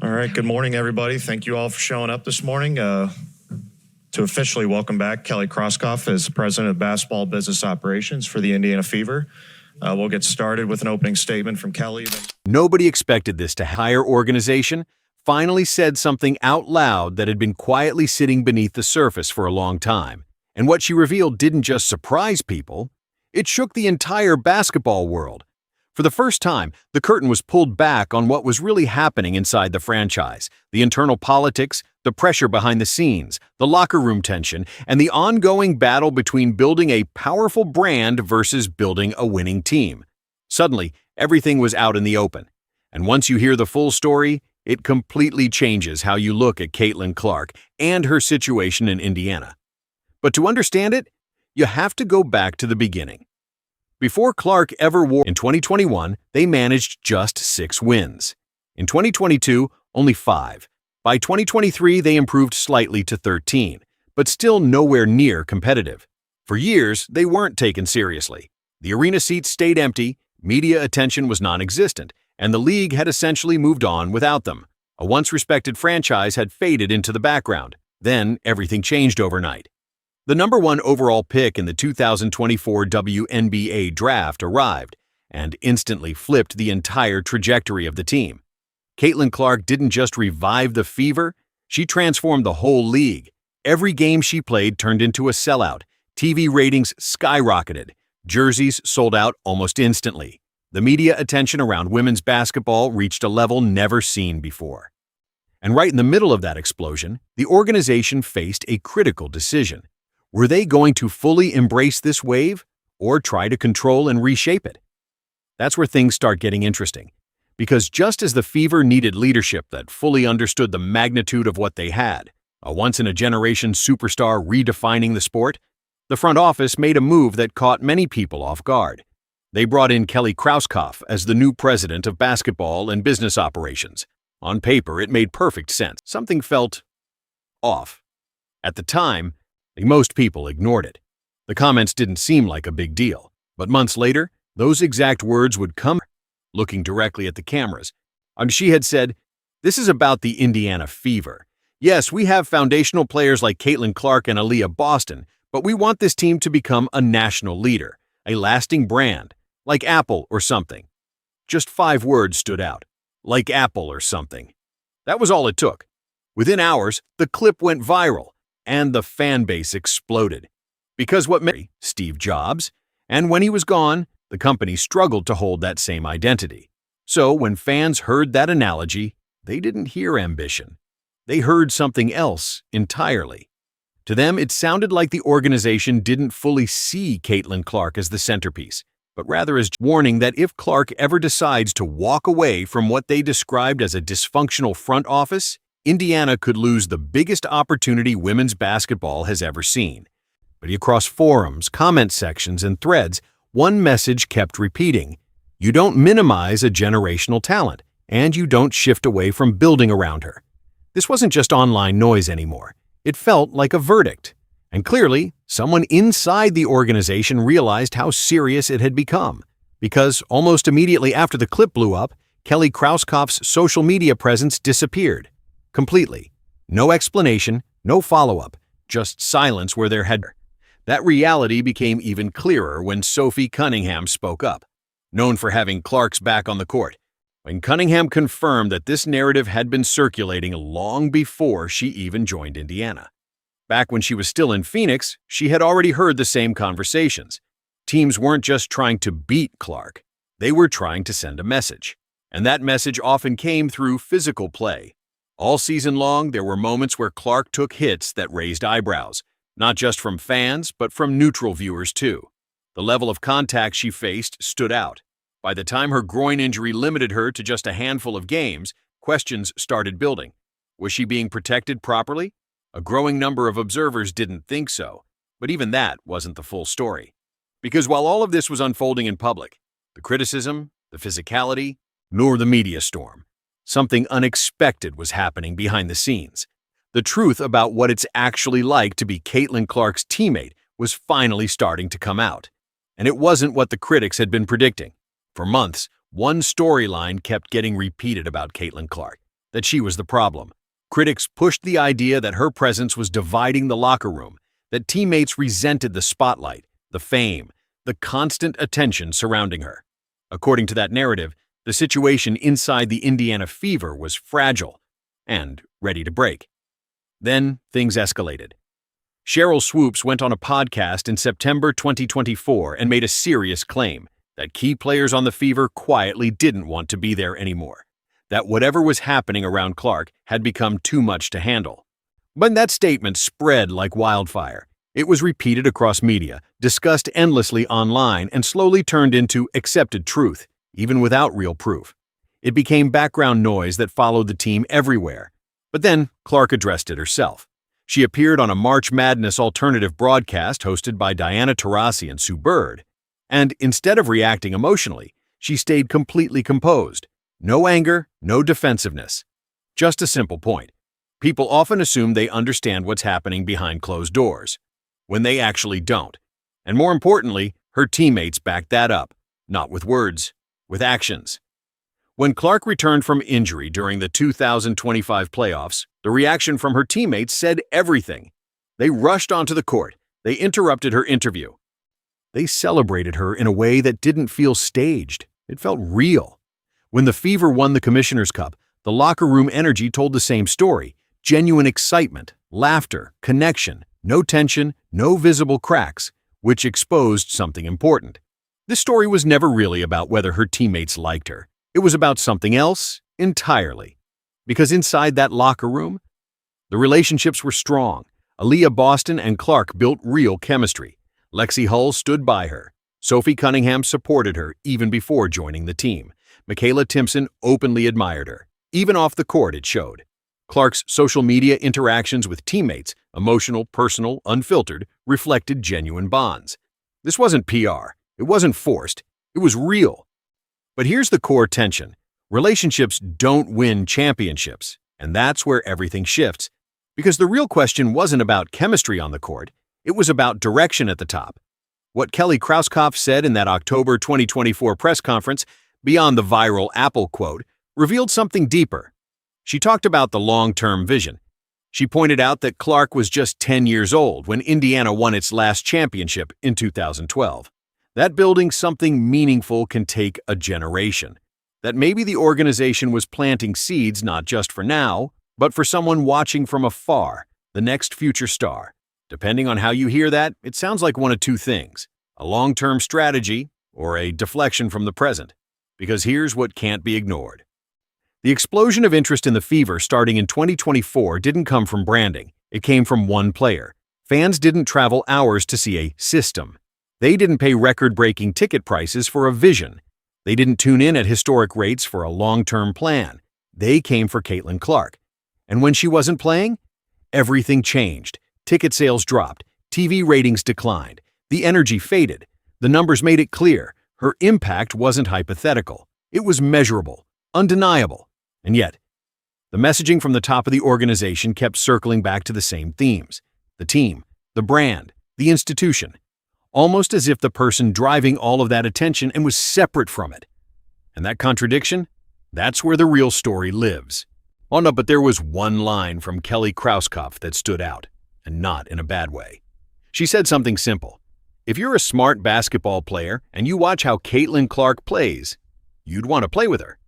All right, good morning, everybody. Thank you all for showing up this morning to officially welcome back Kelly Krauskopf as President of Basketball Business Operations for the Indiana Fever. We'll get started with an opening statement from Kelly. Nobody expected this to higher organization finally said something out loud that had been quietly sitting beneath the surface for a long time. And what she revealed didn't just surprise people, it shook the entire basketball world. For the first time, the curtain was pulled back on what was really happening inside the franchise, the internal politics, the pressure behind the scenes, the locker room tension, and the ongoing battle between building a powerful brand versus building a winning team. Suddenly, everything was out in the open. And once you hear the full story, it completely changes how you look at Caitlin Clark and her situation in Indiana. But to understand it, you have to go back to the beginning. Before Clark ever wore in 2021, they managed just 6 wins. In 2022, only 5. By 2023, they improved slightly to 13, but still nowhere near competitive. For years, they weren't taken seriously. The arena seats stayed empty, media attention was non-existent, and the league had essentially moved on without them. A once-respected franchise had faded into the background. Then, everything changed overnight. The number 1 overall pick in the 2024 WNBA draft arrived and instantly flipped the entire trajectory of the team. Caitlin Clark didn't just revive the Fever, she transformed the whole league. Every game she played turned into a sellout. TV ratings skyrocketed. Jerseys sold out almost instantly. The media attention around women's basketball reached a level never seen before. And right in the middle of that explosion, the organization faced a critical decision. Were they going to fully embrace this wave or try to control and reshape it? That's where things start getting interesting. Because just as the Fever needed leadership that fully understood the magnitude of what they had, a once-in-a-generation superstar redefining the sport, the front office made a move that caught many people off guard. They brought in Kelly Krauskopf as the new president of basketball and business operations. On paper, it made perfect sense. Something felt off. At the time, most people ignored it. The comments didn't seem like a big deal. But months later, those exact words would come, looking directly at the cameras. And she had said, "This is about the Indiana Fever. Yes, we have foundational players like Caitlin Clark and Aaliyah Boston, but we want this team to become a national leader, a lasting brand, like Apple or something." Just 5 words stood out. Like Apple or something. That was all it took. Within hours, the clip went viral, and the fan base exploded. Because what made Steve Jobs, and when he was gone, the company struggled to hold that same identity. So when fans heard that analogy, they didn't hear ambition. They heard something else entirely. To them, it sounded like the organization didn't fully see Caitlin Clark as the centerpiece, but rather as warning that if Clark ever decides to walk away from what they described as a dysfunctional front office, Indiana could lose the biggest opportunity women's basketball has ever seen. But across forums, comment sections, and threads, one message kept repeating: you don't minimize a generational talent, and you don't shift away from building around her. This wasn't just online noise anymore. It felt like a verdict. And clearly, someone inside the organization realized how serious it had become. Because almost immediately after the clip blew up, Kelly Krauskopf's social media presence disappeared. Completely. No explanation, no follow-up, just silence where there had been. That reality became even clearer when Sophie Cunningham spoke up. Known for having Clark's back on the court, when Cunningham confirmed that this narrative had been circulating long before she even joined Indiana. Back when she was still in Phoenix, she had already heard the same conversations. Teams weren't just trying to beat Clark, they were trying to send a message. And that message often came through physical play. All season long, there were moments where Clark took hits that raised eyebrows, not just from fans, but from neutral viewers too. The level of contact she faced stood out. By the time her groin injury limited her to just a handful of games, questions started building. Was she being protected properly? A growing number of observers didn't think so, but even that wasn't the full story. Because while all of this was unfolding in public, the criticism, the physicality, nor the media storm, something unexpected was happening behind the scenes. The truth about what it's actually like to be Caitlin Clark's teammate was finally starting to come out. And it wasn't what the critics had been predicting. For months, one storyline kept getting repeated about Caitlin Clark. that she was the problem. Critics pushed the idea that her presence was dividing the locker room, that teammates resented the spotlight, the fame, the constant attention surrounding her. According to that narrative, the situation inside the Indiana Fever was fragile and ready to break. Then things escalated. Sheryl Swoopes went on a podcast in September 2024 and made a serious claim that key players on the Fever quietly didn't want to be there anymore, that whatever was happening around Clark had become too much to handle. But that statement spread like wildfire. It was repeated across media, discussed endlessly online, and slowly turned into accepted truth, even without real proof. It became background noise that followed the team everywhere. But then Clark addressed it herself. She appeared on a March Madness alternative broadcast hosted by Diana Taurasi and Sue Bird. And instead of reacting emotionally, she stayed completely composed. No anger, no defensiveness. Just a simple point. People often assume they understand what's happening behind closed doors, when they actually don't. And more importantly, her teammates backed that up, not with words, with actions. When Clark returned from injury during the 2025 playoffs, the reaction from her teammates said everything. They rushed onto the court. They interrupted her interview. They celebrated her in a way that didn't feel staged. It felt real. When the Fever won the Commissioner's Cup, the locker room energy told the same story. Genuine excitement, laughter, connection, no tension, no visible cracks, which exposed something important. This story was never really about whether her teammates liked her. It was about something else entirely. Because inside that locker room, the relationships were strong. Aaliyah Boston and Clark built real chemistry. Lexi Hull stood by her. Sophie Cunningham supported her even before joining the team. Michaela Timpson openly admired her. Even off the court, it showed. Clark's social media interactions with teammates, emotional, personal, unfiltered, reflected genuine bonds. This wasn't PR. It wasn't forced. It was real. But here's the core tension. Relationships don't win championships, and that's where everything shifts. Because the real question wasn't about chemistry on the court. It was about direction at the top. What Kelly Krauskopf said in that October 2024 press conference, beyond the viral Apple quote, revealed something deeper. She talked about the long-term vision. She pointed out that Clark was just 10 years old when Indiana won its last championship in 2012. That building something meaningful can take a generation. That maybe the organization was planting seeds not just for now, but for someone watching from afar, the next future star. Depending on how you hear that, it sounds like one of two things: a long-term strategy or a deflection from the present. Because here's what can't be ignored. The explosion of interest in the Fever starting in 2024 didn't come from branding. It came from one player. Fans didn't travel hours to see a system. They didn't pay record-breaking ticket prices for a vision. They didn't tune in at historic rates for a long-term plan. They came for Caitlin Clark. And when she wasn't playing, everything changed. Ticket sales dropped. TV ratings declined. The energy faded. The numbers made it clear. Her impact wasn't hypothetical. It was measurable, undeniable. And yet, the messaging from the top of the organization kept circling back to the same themes: the team, the brand, the institution, almost as if the person driving all of that attention and was separate from it. And that contradiction? That's where the real story lives. Oh no, but there was one line from Kelly Krauskopf that stood out, and not in a bad way. She said something simple. If you're a smart basketball player and you watch how Caitlin Clark plays, you'd want to play with her.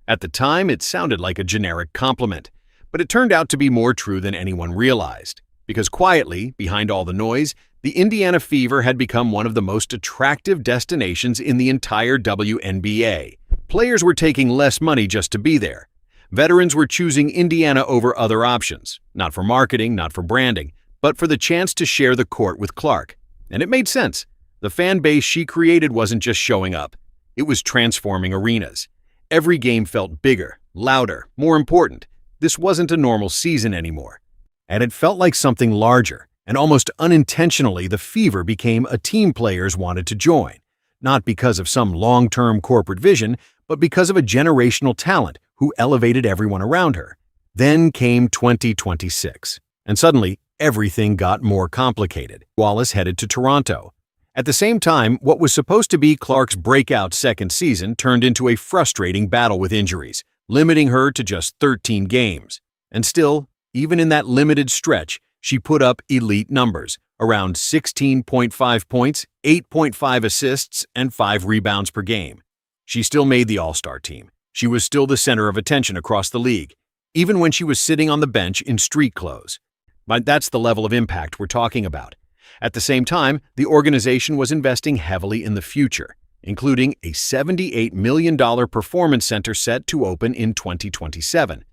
At the time, it sounded like a generic compliment, but it turned out to be more true than anyone realized. Because quietly, behind all the noise, the Indiana Fever had become one of the most attractive destinations in the entire WNBA. Players were taking less money just to be there. Veterans were choosing Indiana over other options, not for marketing, not for branding, but for the chance to share the court with Clark. And it made sense. The fan base she created wasn't just showing up. It was transforming arenas. Every game felt bigger, louder, more important. This wasn't a normal season anymore. And it felt like something larger. And almost unintentionally, the Fever became a team players wanted to join. Not because of some long-term corporate vision, but because of a generational talent who elevated everyone around her. Then came 2026. And suddenly, everything got more complicated. Wallace headed to Toronto. At the same time, what was supposed to be Clark's breakout second season turned into a frustrating battle with injuries. limiting her to just 13 games. And still, even in that limited stretch, she put up elite numbers, around 16.5 points, 8.5 assists, and 5 rebounds per game. She still made the All-Star team. She was still the center of attention across the league, even when she was sitting on the bench in street clothes. But that's the level of impact we're talking about. At the same time, the organization was investing heavily in the future, including a $78 million performance center set to open in 2027,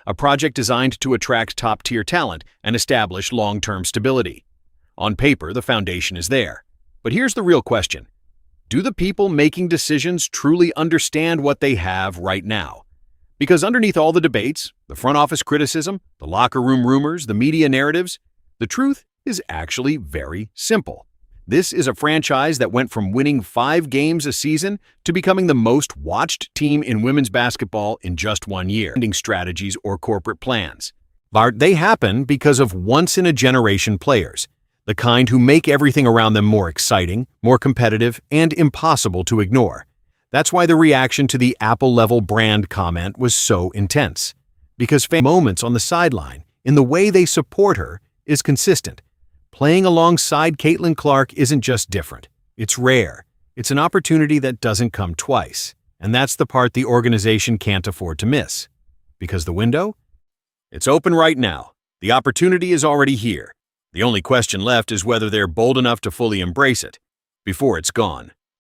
a project designed to attract top-tier talent and establish long-term stability. On paper, the foundation is there. But here's the real question. Do the people making decisions truly understand what they have right now? Because underneath all the debates, the front office criticism, the locker room rumors, the media narratives, the truth is actually very simple. This is a franchise that went from winning 5 games a season to becoming the most watched team in women's basketball in just 1 year. Strategies or corporate plans. They happen because of once-in-a-generation players, the kind who make everything around them more exciting, more competitive, and impossible to ignore. That's why the reaction to the Apple-level brand comment was so intense. Because moments on the sideline, in the way they support her, is consistent. Playing alongside Caitlin Clark isn't just different. It's rare. It's an opportunity that doesn't come twice. And that's the part the organization can't afford to miss. Because the window? It's open right now. The opportunity is already here. The only question left is whether they're bold enough to fully embrace it before it's gone.